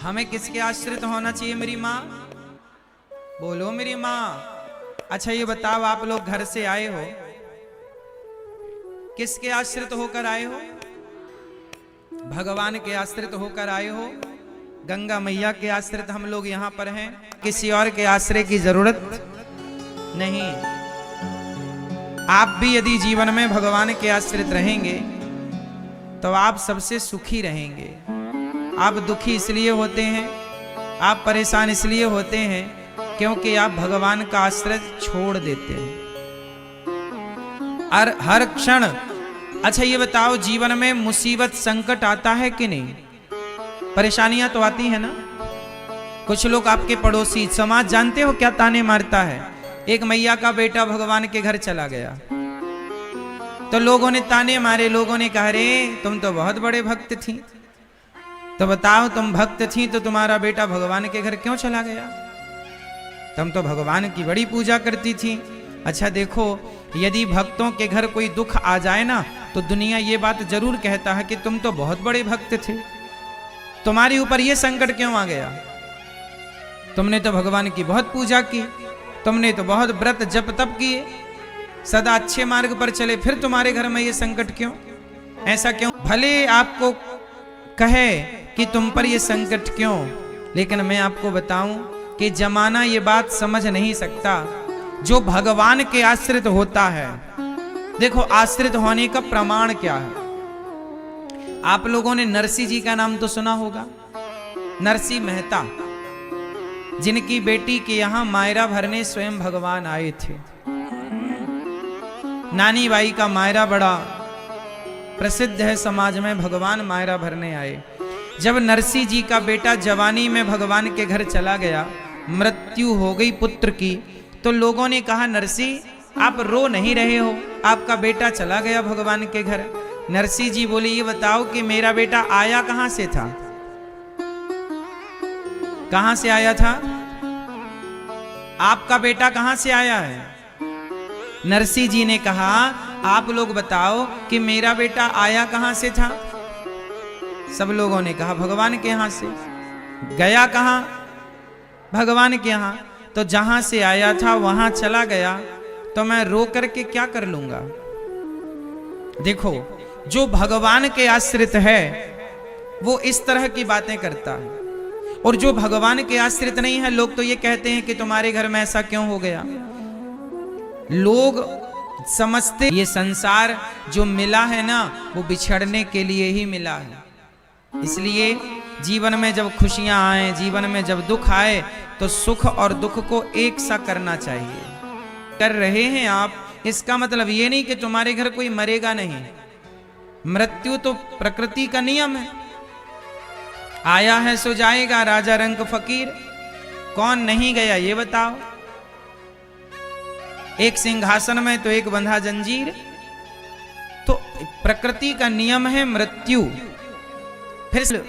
हमें किसके आश्रित होना चाहिए मेरी माँ? बोलो मेरी माँ। अच्छा ये बताओ, आप लोग घर से आए हो, किसके आश्रित होकर आए हो? भगवान के आश्रित होकर आए हो। गंगा मैया के आश्रित हम लोग यहाँ पर हैं, किसी और के आश्रय की जरूरत नहीं। आप भी यदि जीवन में भगवान के आश्रित रहेंगे तो आप सबसे सुखी रहेंगे। आप दुखी इसलिए होते हैं, आप परेशान इसलिए होते हैं क्योंकि आप भगवान का आश्रय छोड़ देते हैं और हर क्षण। अच्छा ये बताओ, जीवन में मुसीबत संकट आता है कि नहीं? परेशानियां तो आती है ना। कुछ लोग आपके पड़ोसी समाज जानते हो क्या ताने मारता है? एक मैया का बेटा भगवान के घर चला गया तो लोगों ने ताने मारे, लोगों ने कहा रे तुम तो बहुत बड़े भक्त थी, तो बताओ तुम भक्त थी तो तुम्हारा बेटा भगवान के घर क्यों चला गया? तुम तो भगवान की बड़ी पूजा करती थी। अच्छा देखो, यदि भक्तों के घर कोई दुख आ जाए ना तो दुनिया ये बात जरूर कहता है कि तुम तो बहुत बड़े भक्त थे, तुम्हारे ऊपर ये संकट क्यों आ गया? तुमने तो भगवान की बहुत पूजा की, तुमने तो बहुत व्रत जप तप किए, सदा अच्छे मार्ग पर चले, फिर तुम्हारे घर में ये संकट क्यों? ऐसा क्यों? भले आपको कहे कि तुम पर ये संकट क्यों, लेकिन मैं आपको बताऊं कि जमाना ये बात समझ नहीं सकता। जो भगवान के आश्रित होता है, देखो आश्रित होने का प्रमाण क्या है। आप लोगों ने नरसी जी का नाम तो सुना होगा, नरसी मेहता, जिनकी बेटी के यहां मायरा भरने स्वयं भगवान आए थे। नानी बाई का मायरा बड़ा प्रसिद्ध है समाज में, भगवान मायरा भरने आए। जब नरसी जी का बेटा जवानी में भगवान के घर चला गया, मृत्यु हो गई पुत्र की, तो लोगों ने कहा नरसी आप रो नहीं रहे हो, आपका बेटा चला गया भगवान के घर। नरसी जी बोले ये बताओ कि मेरा बेटा आया कहां से था? कहां से आया था? आपका बेटा कहां से आया है? नरसी जी ने कहा आप लोग बताओ कि मेरा बेटा आया कहां से था? सब लोगों ने कहा भगवान के यहां से। गया कहां? भगवान के यहां। तो जहां से आया था वहां चला गया, तो मैं रो करके क्या कर लूंगा? देखो, जो भगवान के आश्रित है वो इस तरह की बातें करता है, और जो भगवान के आश्रित नहीं है, लोग तो ये कहते हैं कि तुम्हारे घर में ऐसा क्यों हो गया। लोग समझते ये संसार जो मिला है ना, वो बिछड़ने के लिए ही मिला है। इसलिए जीवन में जब खुशियां आए, जीवन में जब दुख आए, तो सुख और दुख को एक सा करना चाहिए। कर रहे हैं आप, इसका मतलब ये नहीं कि तुम्हारे घर कोई मरेगा नहीं। मृत्यु तो प्रकृति का नियम है, आया है सो जाएगा, राजा रंक फकीर। कौन नहीं गया ये बताओ? एक सिंहासन में तो एक बंधा जंजीर। तो प्रकृति का नियम है मृत्यु। फिर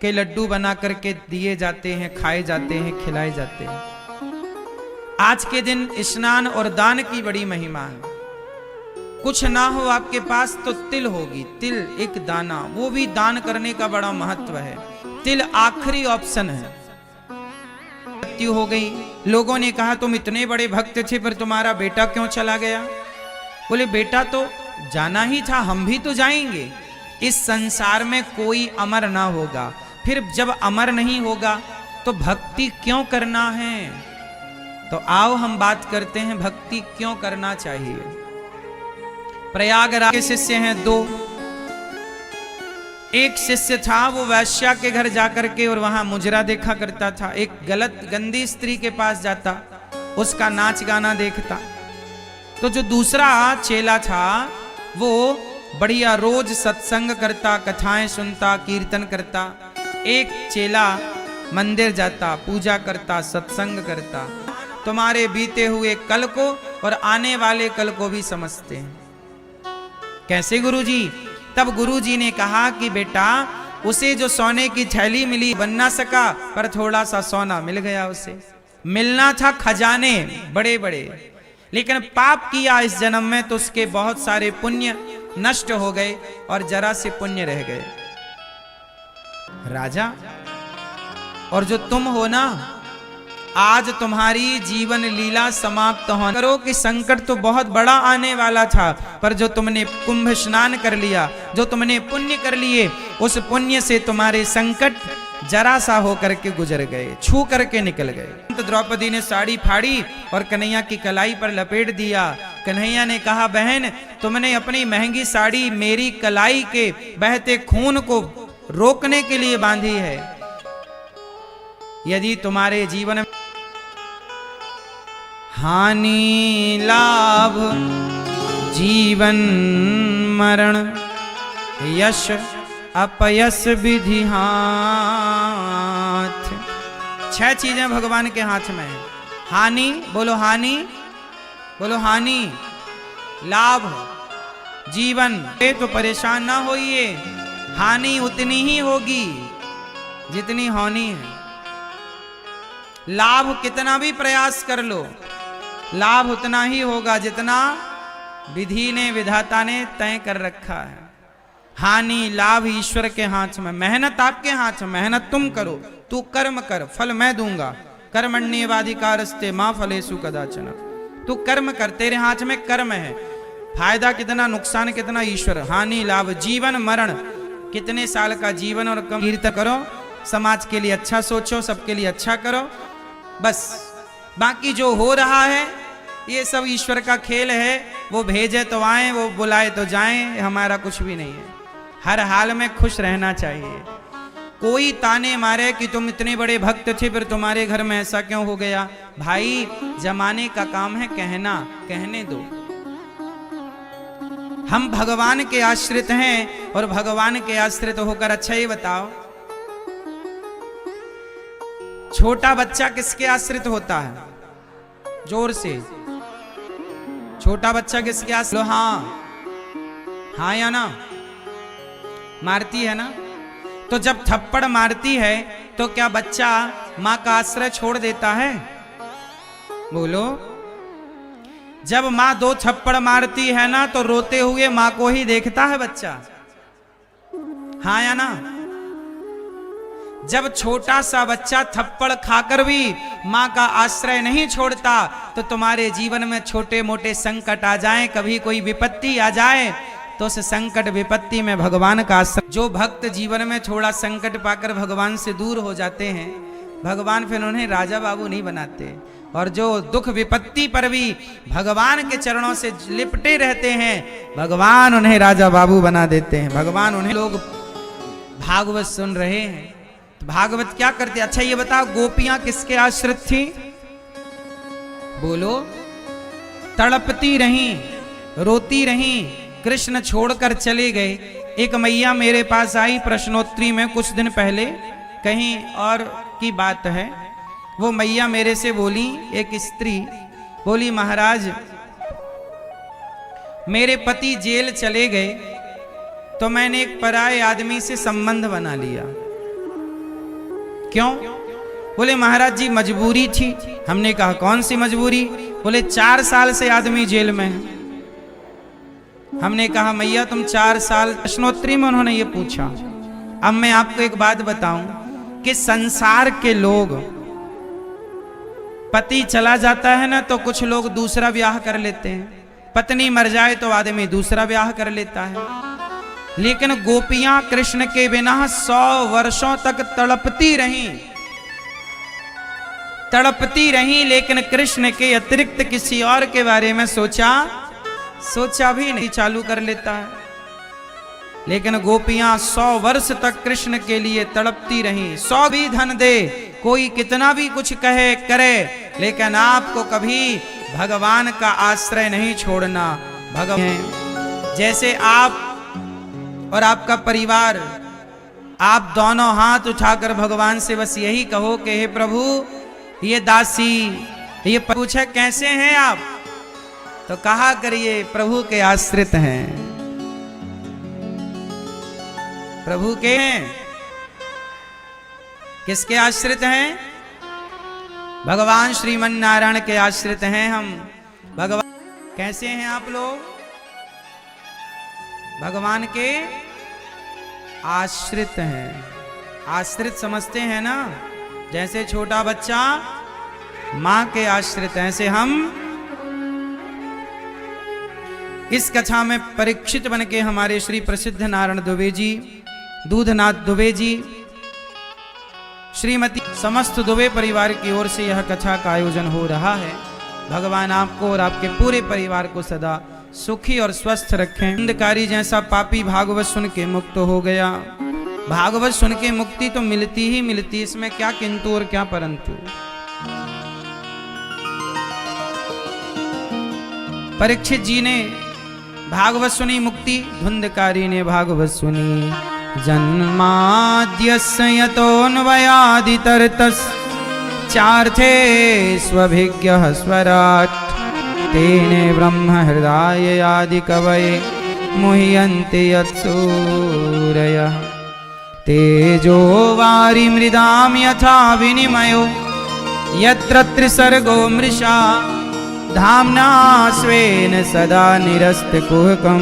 के लड्डू बना करके दिए जाते हैं, खाए जाते हैं, खिलाए जाते हैं। आज के दिन स्नान और दान की बड़ी महिमा है। कुछ ना हो आपके पास तो तिल होगी, तिल एक दाना, वो भी दान करने का बड़ा महत्व है। तिल आखिरी ऑप्शन है। मृत्यु हो गई, लोगों ने कहा तुम इतने बड़े भक्त थे पर तुम्हारा बेटा क्यों चला गया? बोले बेटा तो जाना ही था, हम भी तो जाएंगे। इस संसार में कोई अमर ना होगा, फिर जब अमर नहीं होगा तो भक्ति क्यों करना है? तो आओ हम बात करते हैं भक्ति क्यों करना चाहिए। प्रयागराज के शिष्य हैं दो। एक शिष्य था, वो वैश्या के घर जाकर के और वहां मुजरा देखा करता था। एक गलत गंदी स्त्री के पास जाता, उसका नाच गाना देखता। तो जो दूसरा चेला था वो बढ़िया रोज सत्संग करता, कथाएं सुनता, कीर्तन करता। एक चेला मंदिर जाता, पूजा करता, सत्संग करता। तुम्हारे बीते हुए कल को और आने वाले कल को भी समझते हैं। कैसे गुरुजी? तब गुरुजी ने कहा कि बेटा उसे जो सोने की थैली मिली बन ना सका, पर थोड़ा सा सोना मिल गया। उसे मिलना था खजाने बड़े बड़े, लेकिन पाप किया इस जन्म में तो उसके बहुत सारे पुण्य नष्ट हो गए और जरा से पुण्य रह गए। राजा और जो तुम हो ना, आज तुम्हारी जीवन लीला समाप्त हो करो कि संकट तो बहुत बड़ा आने वाला था, पर जो तुमने कुंभ स्नान कर लिया, जो तुमने पुण्य कर लिए, उस पुण्य से तुम्हारे संकट जरा सा होकर के गुजर गए, छू करके निकल गए। तो द्रौपदी ने साड़ी फाड़ी और कन्हैया की कलाई पर लपेट दिया। कन्हैया ने कहा, बहन तुमने अपनी महंगी साड़ी मेरी कलाई के बहते खून को रोकने के लिए बांधी है। यदि तुम्हारे जीवन में हानि लाभ जीवन मरण यश अपयश विधि हाथ, 6 चीजें भगवान के हाथ में है। हानि, बोलो हानि, बोलो हानि, लाभ, जीवन। ये तो परेशान ना होइए, हानि उतनी ही होगी जितनी होनी है। लाभ कितना भी प्रयास कर लो, लाभ उतना ही होगा जितना विधि ने, विधाता ने तय कर रखा है। हानि लाभ ईश्वर के हाथ में, मेहनत आपके हाथ में, मेहनत तुम करो, तू कर्म कर, फल मैं दूंगा। कर्मण्येवाधिकारस्ते मां फलेषु कदाचन। तू कर्म कर, तेरे हाथ में कर्म है। फायदा कितना, नुकसान कितना, ईश्वर। हानि लाभ जीवन मरण, कितने साल का जीवन और कम कीर्तन करो, समाज के लिए अच्छा सोचो, सबके लिए अच्छा करो, बस। बाकी जो हो रहा है ये सब ईश्वर का खेल है। वो भेजे तो आए, वो बुलाए तो जाएं, हमारा कुछ भी नहीं है। हर हाल में खुश रहना चाहिए। कोई ताने मारे कि तुम इतने बड़े भक्त थे फिर तुम्हारे घर में ऐसा क्यों हो गया, भाई जमाने का काम है कहना, कहने दो। हम भगवान के आश्रित हैं और भगवान के आश्रित होकर, अच्छा ये बताओ छोटा बच्चा किसके आश्रित होता है? जोर से, छोटा बच्चा किसके आश्रित? हाँ हाँ या ना? मारती है ना? तो जब थप्पड़ मारती है तो क्या बच्चा मां का आश्रय छोड़ देता है? बोलो। जब मां 2 थप्पड़ मारती है ना तो रोते हुए मां को ही देखता है बच्चा, हाँ या ना? जब छोटा सा बच्चा थप्पड़ खाकर भी मां का आश्रय नहीं छोड़ता, तो तुम्हारे जीवन में छोटे मोटे संकट आ जाएं, कभी कोई विपत्ति आ जाए, तो उस संकट विपत्ति में भगवान का आश्रय। जो भक्त जीवन में थोड़ा संकट पाकर भगवान से दूर हो जाते हैं, भगवान फिर उन्हें राजा बाबू नहीं बनाते। और जो दुख विपत्ति पर भी भगवान के चरणों से लिपटे रहते हैं, भगवान उन्हें राजा बाबू बना देते हैं। भगवान उन्हें, लोग भागवत सुन रहे हैं, भागवत क्या करते? अच्छा ये बताओ, गोपियां किसके आश्रित थी? बोलो। तड़पती रहीं, रोती रहीं, कृष्ण छोड़कर चले गए। एक मैया मेरे पास आई प्रश्नोत्तरी में कुछ दिन पहले, कहीं और की बात है। वो मैया मेरे से बोली, एक स्त्री बोली, महाराज मेरे पति जेल चले गए तो मैंने एक पराये आदमी से संबंध बना लिया। क्यों? बोले महाराज जी मजबूरी थी। हमने कहा कौन सी मजबूरी? बोले 4 साल से आदमी जेल में है। हमने कहा मैया तुम 4 साल, प्रश्नोत्तरी में उन्होंने ये पूछा। अब मैं आपको एक बात बताऊं कि संसार के लोग, पति चला जाता है ना तो कुछ लोग दूसरा ब्याह कर लेते हैं, पत्नी मर जाए तो आदमी दूसरा ब्याह कर लेता है। लेकिन गोपियां कृष्ण के बिना 100 वर्षों तक तड़पती रहीं, लेकिन कृष्ण के अतिरिक्त किसी और के बारे में सोचा भी नहीं, चालू कर लेता है। लेकिन गोपियां 100 वर्ष तक कृष्ण के लिए तड़पती रहीं। 100 भी धन दे, कोई कितना भी कुछ कहे करे, लेकिन आपको कभी भगवान का आश्रय नहीं छोड़ना। भगवान जैसे आप और आपका परिवार, आप दोनों हाथ उठाकर भगवान से बस यही कहो कि हे प्रभु, ये दासी, ये पूछे कैसे हैं आप, तो कहा करिए प्रभु के आश्रित हैं, प्रभु के हैं। किसके आश्रित हैं? भगवान श्रीमन नारायण के आश्रित हैं हम। भगवान कैसे हैं आप लोग? भगवान के आश्रित हैं। आश्रित समझते हैं ना, जैसे छोटा बच्चा मां के आश्रित, ऐसे हम इस कथा में परीक्षित बन के हमारे श्री प्रसिद्ध नारायण दुबे जी, दूधनाथ दुबे जी, श्रीमती समस्त दुबे परिवार की ओर से यह कथा का आयोजन हो रहा है। भगवान आपको और आपके पूरे परिवार को सदा सुखी और स्वस्थ रखें। अंधकारी जैसा पापी भागवत सुन के मुक्त हो गया। भागवत सुन के मुक्ति तो मिलती ही मिलती, इसमें क्या किंतु और क्या परंतु। परीक्षित जी ने भागवत सुनी मुक्ति, धुंधकारी ने भागवत सुनी। जन्माद्यस्य यतोऽन्वयादितरतस् चार्थे स्वभिज्ञः स्वराट् तेने ब्रह्म हृदय आदि कवये मुह्यन्ति यत्सूरयः। तेजो वारि मृदां यथा विनिमयो यत्र त्रिसर्गो मृषा धाम्ना स्वेन सदा निरस्तकुहकं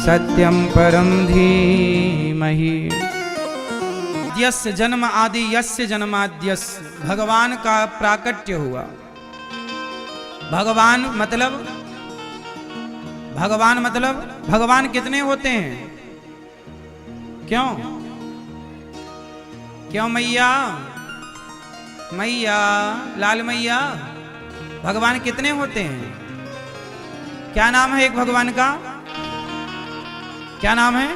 सत्यं परं धीमहि। यस्य जन्म आदि यस्य जन्माद्यस्य, भगवान का प्राकट्य हुआ। भगवान मतलब भगवान कितने होते हैं? क्यों क्यों मैया मैया लाल मैया, भगवान कितने होते हैं? क्या नाम है एक भगवान का? क्या नाम है?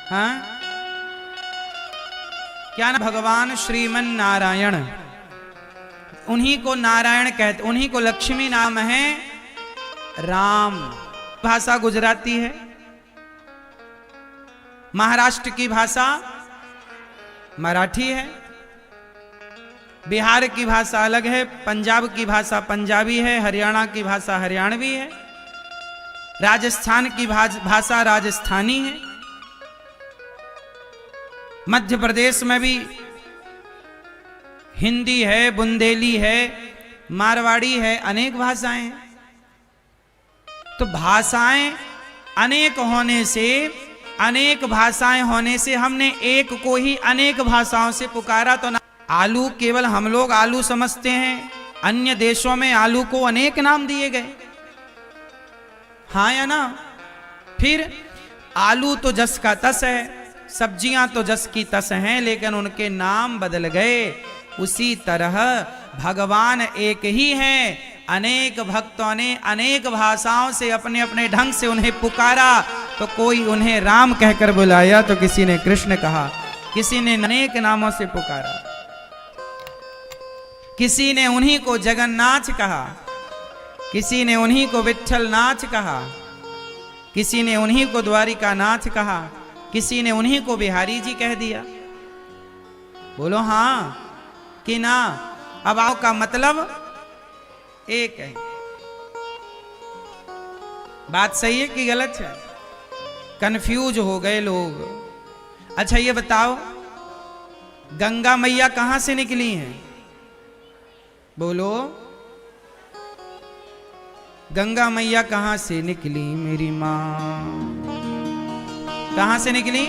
हाँ, क्या नाम? भगवान श्रीमन नारायण, उन्हीं को नारायण कहते, उन्हीं को लक्ष्मी नाम है राम। भाषा गुजराती है, महाराष्ट्र की भाषा मराठी है, बिहार की भाषा अलग है, पंजाब की भाषा पंजाबी है, हरियाणा की भाषा हरियाणवी है, राजस्थान की भाषा राजस्थानी है, मध्य प्रदेश में भी हिंदी है, बुंदेली है, मारवाड़ी है, अनेक भाषाएं हैं। तो भाषाएं अनेक होने से, अनेक भाषाएं होने से हमने एक को ही अनेक भाषाओं से पुकारा तो ना। आलू केवल हम लोग आलू समझते हैं, अन्य देशों में आलू को अनेक नाम दिए गए, हाँ या ना? फिर आलू तो जस का तस है, सब्जियां तो जस की तस हैं, लेकिन उनके नाम बदल गए। उसी तरह भगवान एक ही हैं, अनेक भक्तों ने अनेक भाषाओं से अपने अपने ढंग से उन्हें पुकारा। तो कोई उन्हें राम कहकर बुलाया, तो किसी ने कृष्ण कहा, किसी ने अनेक नामों से पुकारा, किसी ने उन्हीं को जगन्नाथ कहा, किसी ने उन्हीं को विट्ठलनाथ कहा, किसी ने उन्हीं को द्वारिकानाथ कहा, किसी ने उन्हीं को बिहारी जी कह दिया। बोलो हाँ कि ना? अब आओ का मतलब एक है। बात सही है कि गलत है? कंफ्यूज हो गए लोग। अच्छा ये बताओ, गंगा मैया कहां से निकली हैं? बोलो, गंगा मैया कहां से निकली मेरी मां? कहां से निकली?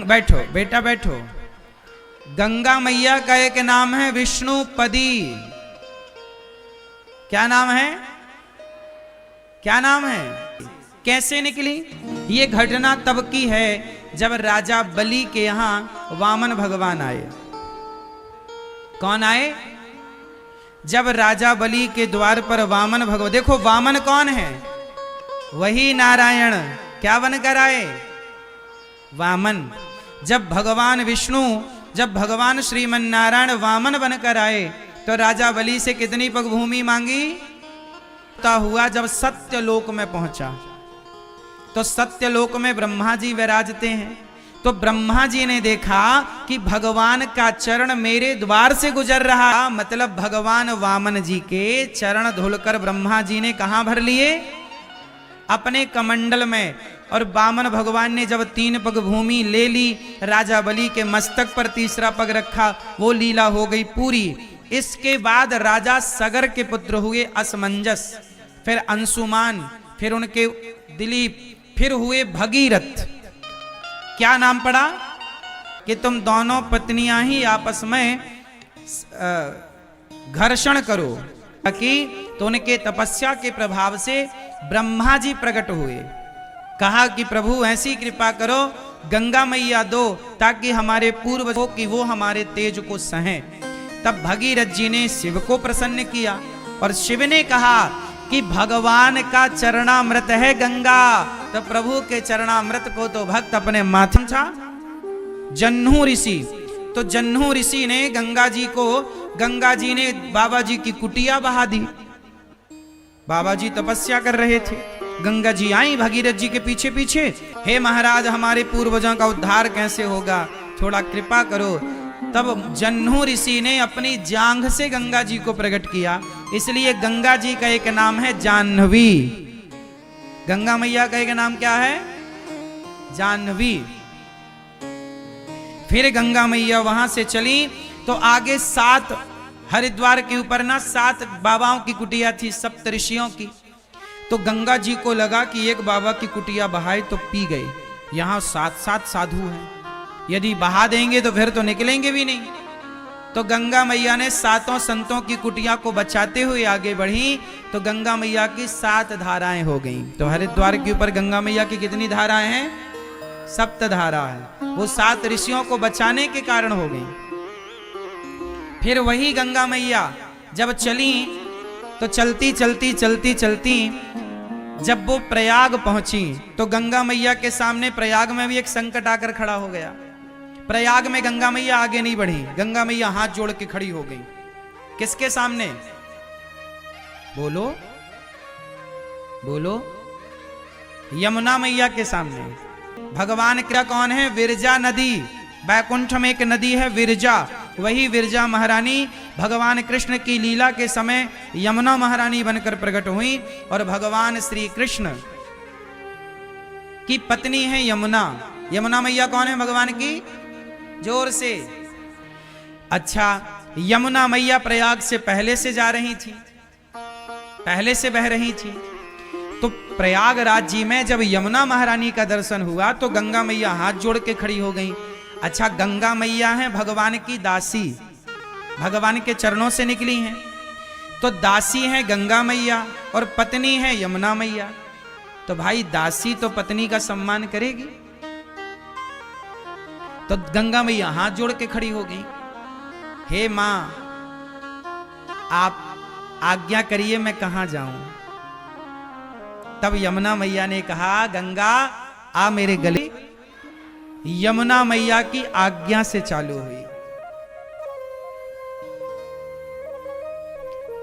बैठो बेटा बैठो। गंगा मैया का एक नाम है विष्णुपदी। क्या नाम है? क्या नाम है? कैसे निकली? ये घटना तब की है जब राजा बलि के यहां वामन भगवान आए। कौन आए? जब राजा बलि के द्वार पर वामन भगवान, देखो वामन कौन है? वही नारायण। क्या बनकर आए? वामन। जब भगवान विष्णु, जब भगवान श्रीमन नारायण वामन बनकर आए तो राजा बलि से कितनी पग भूमि मांगी? हुआ जब सत्यलोक में पहुंचा तो सत्यलोक में ब्रह्मा जी विराजते हैं। तो ब्रह्मा जी ने देखा कि भगवान का चरण मेरे द्वार से गुजर रहा, मतलब भगवान वामन जी के चरण धुलकर ब्रह्मा जी ने कहां भर लिए? अपने कमंडल में। और वामन भगवान ने जब 3 पग भूमि ले ली, राजा बलि के मस्तक पर तीसरा पग रखा, वो लीला हो गई पूरी। इसके बाद राजा सगर के पुत्र हुए असमंजस, फिर अंशुमान, फिर उनके दिलीप, फिर हुए भगीरथ। क्या नाम पड़ा? कि तुम दोनों पत्नियां ही आपस में घर्षण करो। ताकि तो उनके तपस्या के प्रभाव से ब्रह्मा जी प्रकट हुए। कहा कि प्रभु ऐसी कृपा करो, गंगा मैया दो, ताकि हमारे पूर्वजों की वो हमारे तेज को सहें। तब भगीरथ जी ने शिव को प्रसन्न किया और शिव ने कहा कि भगवान का चरणामृत है गंगा। तो प्रभु के चरणामृत को तो भक्त अपने माथे था। जन्हू ऋषि, तो जन्हू ऋषि ने गंगा जी को, गंगा जी ने बाबा जी की कुटिया बहा दी। बाबा जी तपस्या कर रहे थे, गंगा जी आई भगीरथ जी के पीछे पीछे। हे महाराज, हमारे पूर्वजों का उद्धार कैसे होगा, थोड़ा कृपा करो। तब जन्हू ऋषि ने अपनी जांघ से गंगा जी को प्रकट किया। इसलिए गंगा जी का एक नाम है जाह्नवी। गंगा मैया का एक नाम क्या है? जाह्नवी। फिर गंगा मैया वहां से चली तो आगे 7 हरिद्वार के ऊपर ना 7 बाबाओं की कुटिया थी, सप्त ऋषियों की। तो गंगा जी को लगा कि एक बाबा की कुटिया बहाए तो पी गए, यहां 7 साधु हैं, यदि बहा देंगे तो फिर तो निकलेंगे भी नहीं। तो गंगा मैया ने 7 संतों की कुटिया को बचाते हुए आगे बढ़ी। तो गंगा मैया की 7 धाराएं हो गईं। तो हरिद्वार के ऊपर गंगा मैया की कितनी धाराएं हैं? 7 धारा है। वो 7 ऋषियों को बचाने के कारण हो गई। फिर वही गंगा मैया जब चली तो चलती चलती चलती चलती जब वो प्रयाग पहुंची तो गंगा मैया के सामने प्रयाग में भी एक संकट आकर खड़ा हो गया। प्रयाग में गंगा मैया आगे नहीं बढ़ी, गंगा मैया हाथ जोड़ के खड़ी हो गई। किसके सामने? बोलो बोलो। यमुना मैया के सामने। भगवान क्या कौन है? विरजा नदी। बैकुंठ में एक नदी है विरजा, वही विरजा महारानी भगवान कृष्ण की लीला के समय यमुना महारानी बनकर प्रकट हुई। और भगवान श्री कृष्ण की पत्नी है यमुना। यमुना मैया कौन है भगवान की? जोर से। अच्छा, यमुना मैया प्रयाग से पहले से जा रही थी, पहले से बह रही थी। तो प्रयागराज जी में जब यमुना महारानी का दर्शन हुआ तो गंगा मैया हाथ जोड़ के खड़ी हो गई। अच्छा, गंगा मैया है भगवान की दासी, भगवान के चरणों से निकली हैं। तो दासी है गंगा मैया और पत्नी है यमुना मैया। तो भाई दासी तो पत्नी का सम्मान करेगी। तो गंगा मैया हाथ जोड़ के खड़ी हो गई। हे मां, आप आज्ञा करिए, मैं कहां जाऊं। तब यमुना मैया ने कहा, गंगा आ मेरे गले। यमुना मैया की आज्ञा से चालू हुई।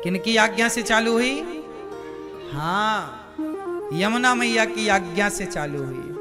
किनकी आज्ञा से चालू हुई? हाँ, यमुना मैया की आज्ञा से चालू हुई।